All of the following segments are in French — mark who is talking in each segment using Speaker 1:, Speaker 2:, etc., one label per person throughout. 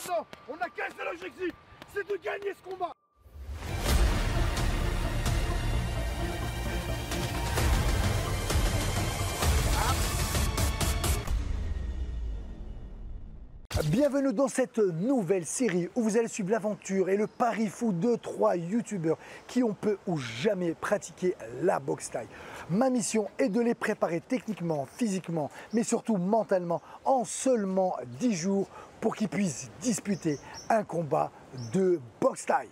Speaker 1: Non, on a qu'un seul objectif, c'est de gagner ce combat. Bienvenue dans cette nouvelle série où vous allez suivre l'aventure et le pari fou de 3 youtubeurs qui ont peu ou jamais pratiqué la boxe thaï. Ma mission est de les préparer techniquement, physiquement, mais surtout mentalement en seulement 10 jours pour qu'ils puissent disputer un combat de boxe thaï.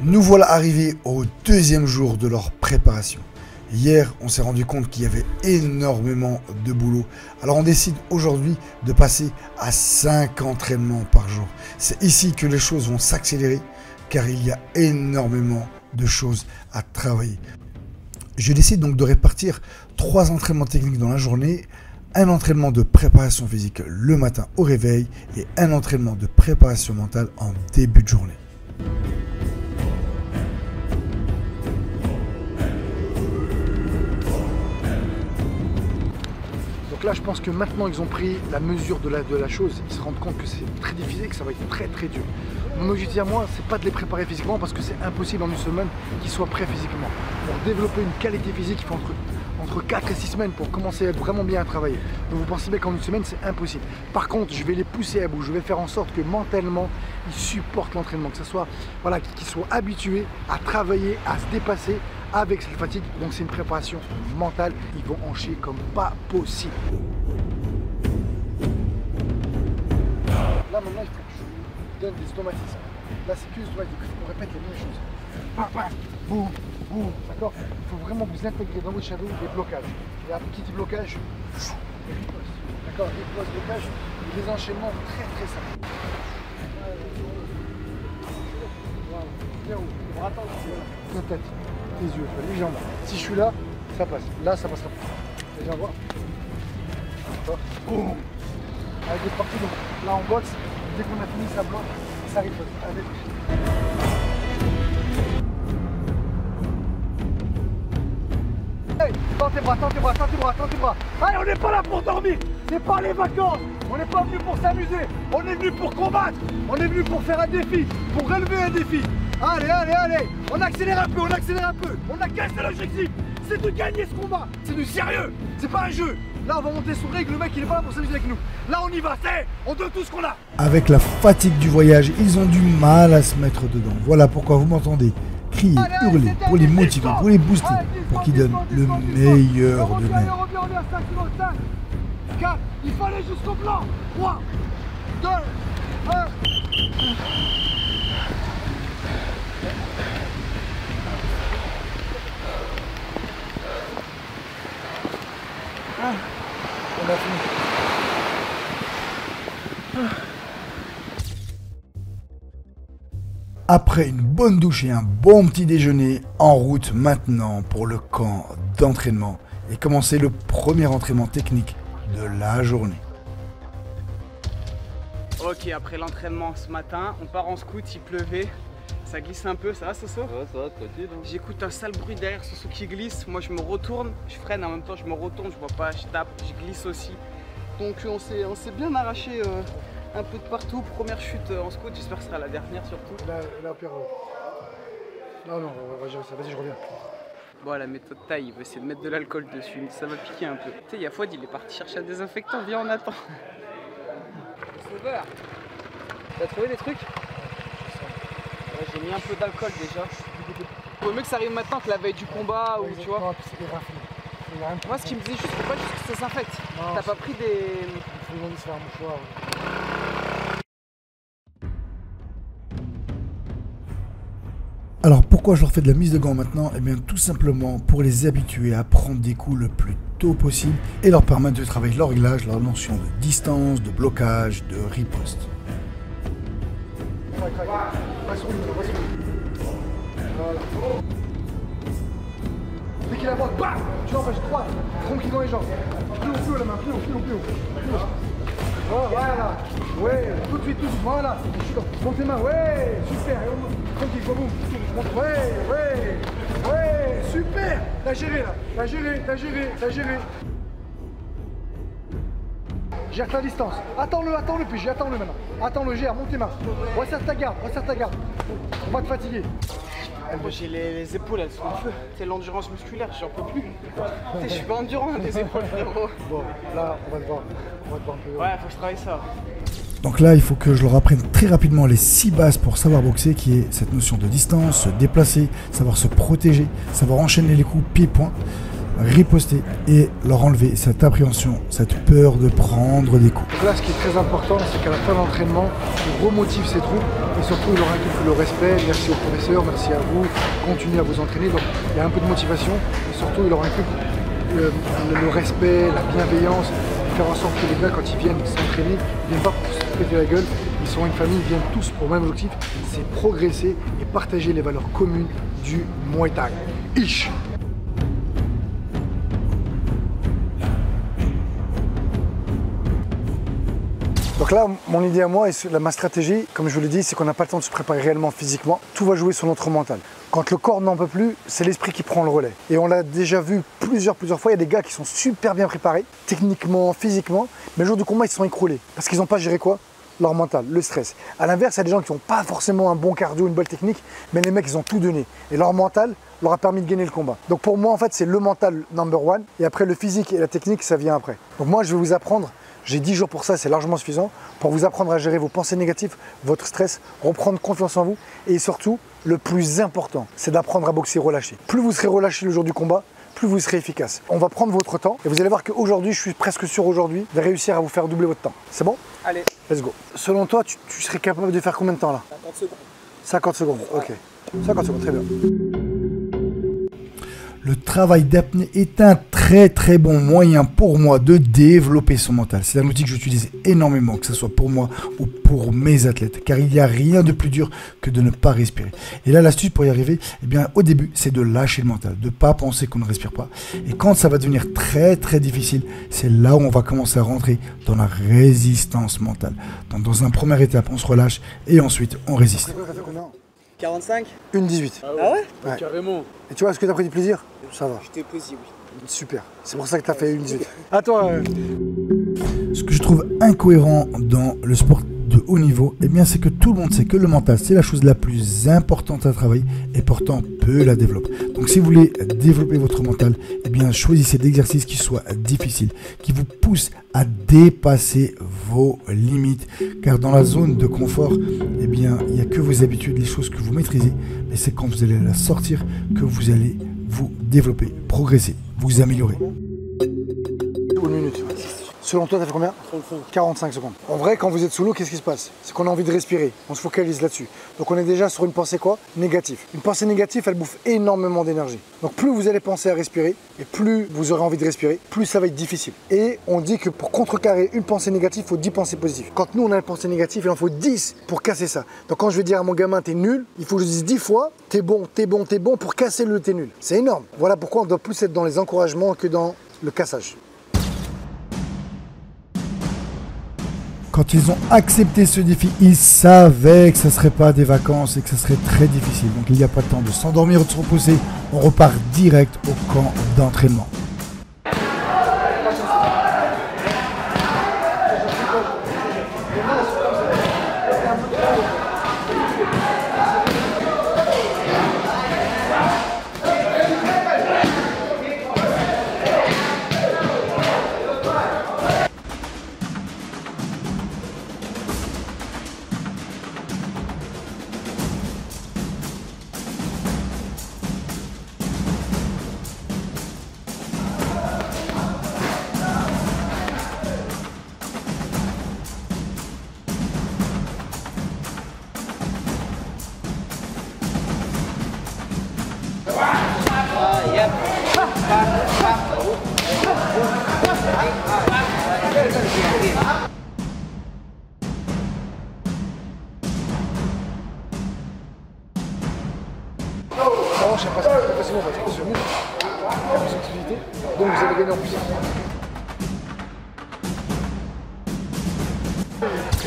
Speaker 1: Nous voilà arrivés au deuxième jour de leur préparation. Hier, on s'est rendu compte qu'il y avait énormément de boulot. Alors on décide aujourd'hui de passer à 5 entraînements par jour. C'est ici que les choses vont s'accélérer car il y a énormément de choses à travailler. Je décide donc de répartir 3 entraînements techniques dans la journée, un entraînement de préparation physique le matin au réveil et un entraînement de préparation mentale en début de journée. Là, je pense que maintenant ils ont pris la mesure de la chose, ils se rendent compte que c'est très difficile, que ça va être très dur. Mon objectif à moi, c'est pas de les préparer physiquement parce que c'est impossible en une semaine qu'ils soient prêts physiquement. Pour développer une qualité physique, il faut entre 4 et 6 semaines pour commencer vraiment bien à travailler. Donc vous pensez bien qu'en une semaine, c'est impossible. Par contre, je vais les pousser à bout, je vais faire en sorte que mentalement, ils supportent l'entraînement, que ce soit, voilà, qu'ils soient habitués à travailler, à se dépasser avec cette fatigue. Donc c'est une préparation mentale, ils vont en chier comme pas possible. Là maintenant il faut que je donne des automatismes. Là c'est que des automatismes, on répète les mêmes choses. Bam, bam, boum, boum, d'accord. Il faut vraiment vous intégrer dans votre shadow des blocages. Et après qui dit blocage, les ripostes. D'accord, riposte, blocage, et les enchaînements très simples. Voilà, verrou, bras tendus, la tête. Les yeux, les jambes. Si je suis là, ça passe. Là, ça passera pas. Les jambes. Boum. Avec des parties, donc là en boxe, dès qu'on a fini, ça bloque, ça arrive. Allez. Hey, tends tes bras. Allez, on n'est pas là pour dormir. C'est pas les vacances. On n'est pas venu pour s'amuser. On est venu pour combattre. On est venu pour faire un défi, pour relever un défi. Allez, on accélère un peu. On a qu'un seul objectif, c'est de gagner ce combat. C'est du sérieux, c'est pas un jeu. Là, on va monter sur règle, le mec, il est pas là pour s'amuser avec nous. Là, on y va, on donne tout ce qu'on a. Avec la fatigue du voyage, ils ont du mal à se mettre dedans. Voilà pourquoi vous m'entendez crier, hurler, pour les motiver, pour les booster, pour qu'ils donnent le meilleur d'eux-mêmes. On est à 5, 4, il faut aller jusqu'au blanc. 3, 2, 1. On a fini. Après une bonne douche et un bon petit déjeuner, en route maintenant pour le camp d'entraînement et commencer le premier entraînement technique de la journée.
Speaker 2: Ok, après l'entraînement ce matin, on part en scout, il pleuvait. Ça glisse un peu, ça va Soso?
Speaker 3: Ouais, ça va, tranquille. Hein.
Speaker 2: J'écoute un sale bruit derrière Soso qui glisse. Moi je me retourne, je freine en même temps, je me retourne, je vois pas, je tape, je glisse aussi. Donc on s'est bien arraché un peu de partout. Première chute en scout, j'espère que ce sera la dernière surtout.
Speaker 1: Là, Pierre. Non, on va gérer ça, vas-y, je reviens.
Speaker 2: Bon, la méthode taille, il veut essayer de mettre de l'alcool dessus, ça va piquer un peu. Tu sais, il y a Fouad, il est parti chercher un désinfectant, viens, on attend. Sauveur, t'as trouvé des trucs? Ouais, j'ai mis un peu d'alcool déjà. Faut mieux que ça arrive maintenant que la veille du combat ou tu vois.
Speaker 1: Non, puis c'est des rafles.
Speaker 2: Moi ce qui me disait juste, faut pas juste que ça s'infecte. T'as pas pris des...
Speaker 1: Il faut se faire un mouchoir. Alors pourquoi je leur fais de la mise de gants maintenant? Eh bien tout simplement pour les habituer à prendre des coups le plus tôt possible et leur permettre de travailler leur réglage, leur notion de distance, de blocage, de riposte. Voilà. Dès qu'il avance, bam, tu l'empêches droite, tranquille dans les jambes. Plus haut la main, plus haut. Voilà, ouais, tout de suite, voilà. Monte tes mains, ouais, super. Tranquille, boum, ouais, super. T'as géré là, t'as géré. Gère ta distance. Attends-le, puis attends-le maintenant. Attends-le, gère, monte tes mains. Resserre ta garde. On va te fatiguer.
Speaker 2: Moi j'ai les épaules, elles sont en feu. C'est l'endurance musculaire, j'en peux plus. Je suis pas endurant des épaules, frérot.
Speaker 1: Bon, là, on va te voir un peu.
Speaker 2: Ouais, faut que je travaille ça.
Speaker 3: Donc là, il faut que je leur apprenne très rapidement les 6 bases pour savoir boxer, qui est cette notion de distance, se déplacer, savoir se protéger, savoir enchaîner les coups pied-point, riposter et leur enlever cette appréhension, cette peur de prendre des coups.
Speaker 1: Donc là, ce qui est très important, c'est qu'à la fin de l'entraînement, il remotive ses troupes et surtout, il leur inculque le respect. Merci au professeur, merci à vous, continuez à vous entraîner. Donc il y a un peu de motivation et surtout, il leur inculque le respect, la bienveillance. Faire en sorte que les gars, quand ils viennent s'entraîner, ils viennent pas pour se péter la gueule, ils sont une famille, ils viennent tous pour le même objectif, c'est progresser et partager les valeurs communes du Muay Thai. Ish. Donc là, mon idée à moi et ma stratégie, comme je vous l'ai dit, c'est qu'on n'a pas le temps de se préparer réellement physiquement. Tout va jouer sur notre mental. Quand le corps n'en peut plus, c'est l'esprit qui prend le relais. Et on l'a déjà vu plusieurs fois, il y a des gars qui sont super bien préparés, techniquement, physiquement, mais le jour du combat, ils se sont écroulés. Parce qu'ils n'ont pas géré quoi? Leur mental, le stress. À l'inverse, il y a des gens qui n'ont pas forcément un bon cardio, une bonne technique, mais les mecs, ils ont tout donné. Et leur mental leur a permis de gagner le combat. Donc pour moi, en fait, c'est le mental number one, et après le physique et la technique, ça vient après. Donc moi, je vais vous apprendre. J'ai 10 jours pour ça, c'est largement suffisant pour vous apprendre à gérer vos pensées négatives, votre stress, reprendre confiance en vous et surtout, le plus important, c'est d'apprendre à boxer relâché. Plus vous serez relâché le jour du combat, plus vous serez efficace. On va prendre votre temps et vous allez voir qu'aujourd'hui, je suis presque sûr aujourd'hui de réussir à vous faire doubler votre temps. C'est bon?
Speaker 2: Allez.
Speaker 1: Let's go. Selon toi, tu serais capable de faire combien de temps là?
Speaker 2: 50 secondes.
Speaker 1: 50 secondes, ok. 50 secondes, très bien.
Speaker 3: Le travail d'apnée est un très bon moyen pour moi de développer son mental. C'est un outil que j'utilise énormément, que ce soit pour moi ou pour mes athlètes, car il n'y a rien de plus dur que de ne pas respirer. Et là, l'astuce pour y arriver, eh bien, au début, c'est de lâcher le mental, de ne pas penser qu'on ne respire pas. Et quand ça va devenir très difficile, c'est là où on va commencer à rentrer dans la résistance mentale. Donc, dans une première étape, on se relâche et ensuite, on résiste.
Speaker 1: Ça fait combien?
Speaker 2: 45.
Speaker 1: 1,18.
Speaker 2: Ah ouais,
Speaker 1: Ouais.
Speaker 2: Carrément.
Speaker 1: Et tu vois, est-ce que tu as pris du plaisir? Ça va.
Speaker 2: J'étais possible.
Speaker 1: Super. C'est pour ça que tu as fait 1,18. À toi.
Speaker 3: Ce que je trouve incohérent dans le sport de haut niveau, eh bien, c'est que tout le monde sait que le mental, c'est la chose la plus importante à travailler et pourtant peu la développe. Donc, si vous voulez développer votre mental, eh bien, choisissez des exercices qui soient difficiles, qui vous poussent à dépasser vos limites. Car dans la zone de confort, eh bien, il n'y a que vos habitudes, les choses que vous maîtrisez. Mais c'est quand vous allez la sortir que vous allez vous développer, progresser, vous améliorer.
Speaker 1: Une minute. Selon toi, t'as fait combien? 45 secondes. En vrai, quand vous êtes sous l'eau, qu'est-ce qui se passe? C'est qu'on a envie de respirer. On se focalise là-dessus. Donc on est déjà sur une pensée quoi? Négative. Une pensée négative, elle bouffe énormément d'énergie. Donc plus vous allez penser à respirer, et plus vous aurez envie de respirer, plus ça va être difficile. Et on dit que pour contrecarrer une pensée négative, il faut 10 pensées positives. Quand nous, on a une pensée négative, il en faut 10 pour casser ça. Donc quand je vais dire à mon gamin, t'es nul, il faut que je dise 10 fois, t'es bon pour casser le t'es nul. C'est énorme. Voilà pourquoi on doit plus être dans les encouragements que dans le cassage.
Speaker 3: Quand ils ont accepté ce défi, ils savaient que ce ne serait pas des vacances et que ce serait très difficile. Donc il n'y a pas de temps de s'endormir ou de se reposer. On repart direct au camp d'entraînement.
Speaker 1: Non, je sais pas, c'est facilement parce que sur nous, la flexibilité, donc vous allez gagner en puissance.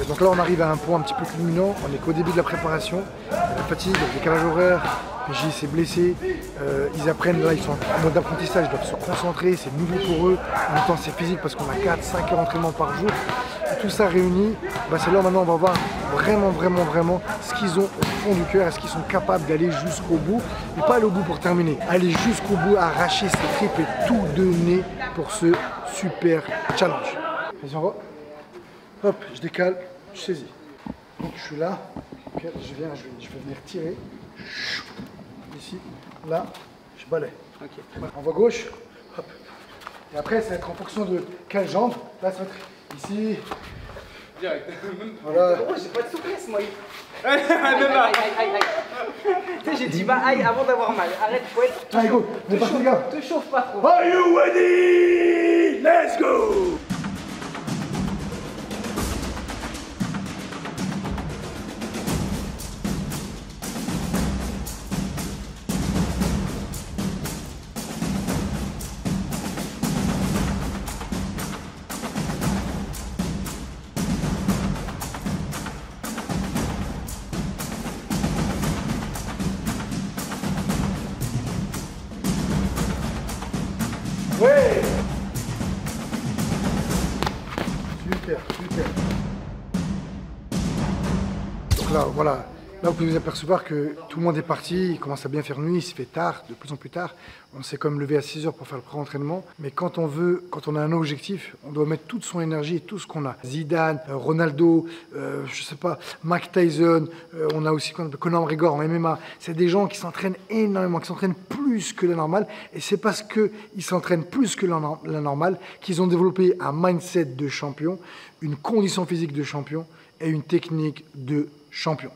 Speaker 1: Donc là on arrive à un point un petit peu culminant, on est qu'au début de la préparation, la fatigue, le décalage horaire, PJ s'est blessé, ils apprennent, là ils sont en mode d'apprentissage, ils doivent se concentrer, c'est nouveau pour eux, en même temps c'est physique parce qu'on a 4-5 heures d'entraînement par jour. Et tout ça réuni, bah c'est là maintenant on va voir vraiment ce qu'ils ont au fond du cœur, est-ce qu'ils sont capables d'aller jusqu'au bout, et pas aller au bout pour terminer, aller jusqu'au bout, arracher ses tripes et tout donner pour ce super challenge. Vas-y on va. Hop, je décale, je saisis. Donc je suis là, okay, je vais venir tirer. Ici, là, je balaye. Okay. On va gauche, hop. Et après, ça va être en fonction de quelle jambe. Là, ça va être ici.
Speaker 2: Direct.
Speaker 1: Voilà.
Speaker 2: Oh, j'ai pas de souplesse, moi. Tu sais, j'ai dit bah aïe avant d'avoir mal. Arrête, faut être.
Speaker 1: Allez, go, on est parti, les gars.
Speaker 2: Te chauffe pas trop.
Speaker 1: Are you ready? Let's go! Ouais! Super. Donc là, voilà. Là, vous pouvez vous apercevoir que tout le monde est parti, il commence à bien faire nuit, il se fait tard, de plus en plus tard. On s'est quand même levé à 6 heures pour faire le pré-entraînement. Mais quand on a un objectif, on doit mettre toute son énergie et tout ce qu'on a. Zidane, Ronaldo, je sais pas, Mike Tyson, on a aussi Conor McGregor en MMA. C'est des gens qui s'entraînent énormément, qui s'entraînent plus que la normale. Et c'est parce qu'ils s'entraînent plus que la normale qu'ils ont développé un mindset de champion, une condition physique de champion et une technique de champion.